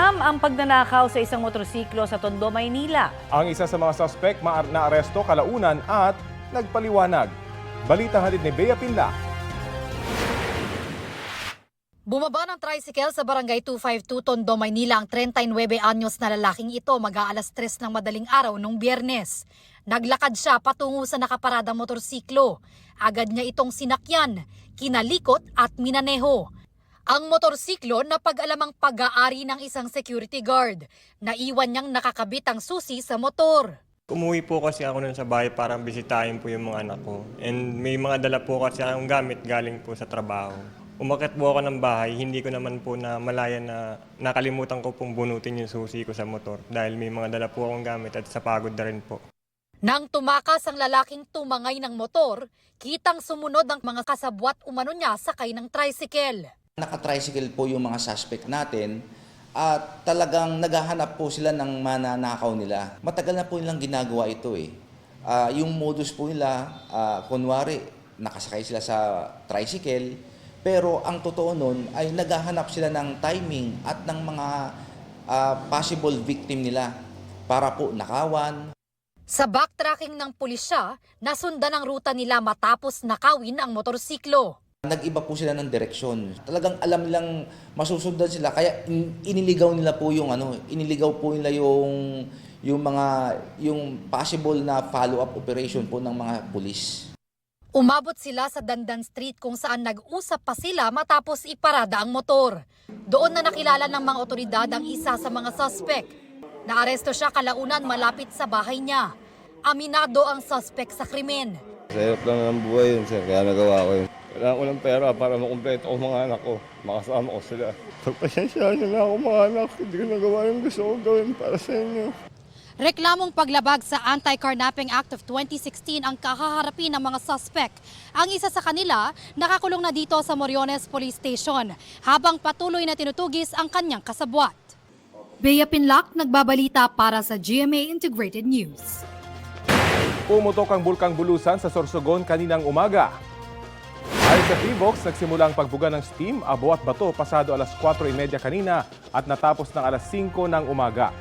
Naganap ang pagnanakaw sa isang motorsiklo sa Tondo, Maynila. Ang isa sa mga suspect naaresto kalaunan at nagpaliwanag. Balita hatid ni Bea Pinla. Bumaba ng tricycle sa Barangay 252 Tondo, Maynila ang 39 anyos na lalaking ito mag-aalas 3 ng madaling araw nung Biyernes. Naglakad siya patungo sa nakaparadang motorsiklo. Agad niya itong sinakyan, kinalikot at minaneho. Ang motorsiklo na pag-alamang pag-aari ng isang security guard. Naiwan niyang nakakabit ang susi sa motor. Umuwi po kasi ako nun sa bahay para bisitahin po yung mga anak ko. And may mga dala po kasi akong gamit galing po sa trabaho. Umakyat po ako ng bahay, hindi ko naman po na malaya na nakalimutan ko pong bunutin yung susi ko sa motor dahil may mga dala po akong gamit at sa pagod na rin po. Nang tumakas ang lalaking tumangay ng motor, kitang sumunod ang mga kasabwat umano niya sakay ng tricycle. Naka-tricycle po yung mga suspect natin at talagang naghahanap po sila ng mananakaw nila. Matagal na po nilang ginagawa ito eh. Yung modus po nila, kunwari nakasakay sila sa tricycle, pero ang totoo nun ay naghahanap sila ng timing at ng mga possible victim nila para po nakawan. Sa backtracking ng pulisya, nasundan ang ruta nila matapos nakawin ang motorsiklo. Nag-iba po sila ng direksyon. Talagang alam nilang masusundan sila kaya iniligaw nila po yung iniligaw po nila yung possible na follow-up operation po ng mga pulis. Umabot sila sa Dandan Street kung saan nag-usap pa sila matapos iparada ang motor. Doon na nakilala ng mga otoridad ang isa sa mga suspect. Naaresto siya kalaunan malapit sa bahay niya. Aminado ang suspect sa krimen. Sarap lang ng buhay yun, sir. Kaya nagawa ko yun. Kailangan ko ng pera para makumpleto ko mga anak ko. Makasama ko sila. Pagpasensyaan nyo na ako mga anak. Hindi ko nagawa yung gusto ko gawin para sa inyo. Reklamong paglabag sa Anti-Carnapping Act of 2016 ang kahaharapin ng mga suspect. Ang isa sa kanila, nakakulong na dito sa Moriones Police Station habang patuloy na tinutugis ang kanyang kasabwat. Bea Pinlac, nagbabalita para sa GMA Integrated News. Pumutok ang bulkang Bulusan sa Sorsogon kaninang umaga. Ayon sa PHIVOX, nagsimula ang pagbuga ng steam, abo at bato pasado alas 4:30 kanina at natapos ng alas 5 ng umaga.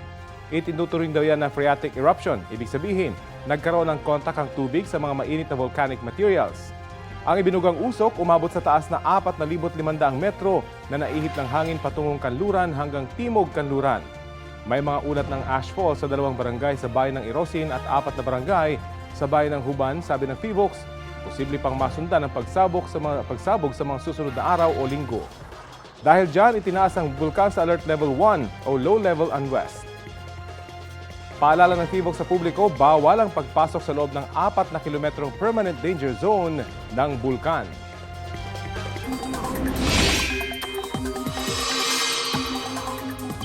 Itinuturing daw yan na phreatic eruption. Ibig sabihin, nagkaroon ng kontak ang tubig sa mga mainit na volcanic materials. Ang ibinugang usok umabot sa taas na 4,500 metro na naihip ng hangin patungong Kanluran hanggang Timog Kanluran. May mga ulat ng ashfall sa 2 barangay sa bayan ng Irosin at 4 na barangay sa bayan ng Huban, sabi ng PHIVOX. Posible pang masundan ang pagsabog sa mga susunod na araw o linggo. Dahil dyan, itinaas ang bulkan sa Alert Level 1 o Low Level Unrest. Paalala ng PHIVOX sa publiko, bawal ang pagpasok sa loob ng 4 na kilometrong permanent danger zone ng bulkan.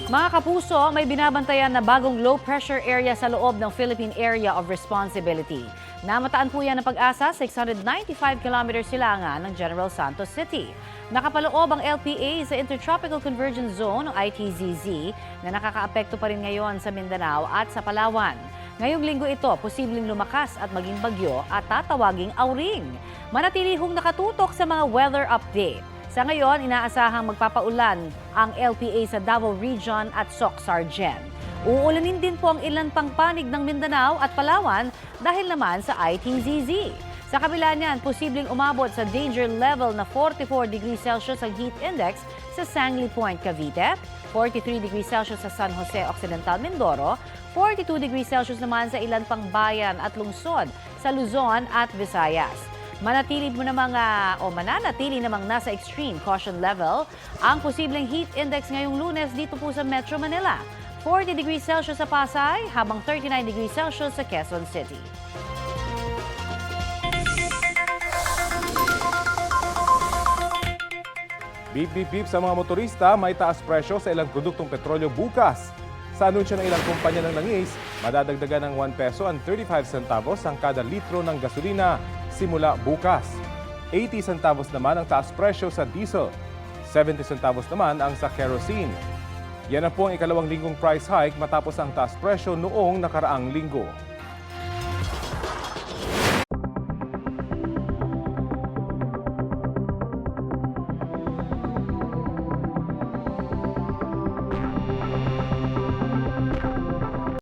Mga kapuso, may binabantayan na bagong low pressure area sa loob ng Philippine Area of Responsibility. Namataan po yan ng Pag-asa, 695 km silangan ng General Santos City. Nakapaloob ang LPA sa Intertropical Convergence Zone o ITZZ na nakakaapekto pa rin ngayon sa Mindanao at sa Palawan. Ngayong linggo ito, posibleng lumakas at maging bagyo at tatawaging auring. Manatili hong nakatutok sa mga weather update. Sa ngayon, inaasahang magpapaulan ang LPA sa Davao Region at Soc-Sargen. Uulanin din po ang ilan pang panig ng Mindanao at Palawan dahil naman sa ITZZ. Sa kabila niyan, posibleng umabot sa danger level na 44 degrees Celsius ang heat index sa Sangley Point, Cavite, 43 degrees Celsius sa San Jose Occidental, Mindoro, 42 degrees Celsius naman sa ilan pang bayan at lungsod sa Luzon at Visayas. Manatili namang nasa extreme caution level ang posibleng heat index ngayong Lunes dito po sa Metro Manila. 40 degrees Celsius sa Pasay, habang 39 degrees Celsius sa Quezon City. Beep beep beep sa mga motorista, may taas presyo sa ilang produktong petrolyo bukas. Sa anunsyo ng ilang kumpanya ng langis, madadagdagan ng 1 peso and 35 centavos ang kada litro ng gasolina simula bukas. 80 centavos naman ang taas presyo sa diesel. 70 centavos naman ang sa kerosene. Yan na po ang ikalawang linggong price hike matapos ang taas presyo noong nakaraang linggo.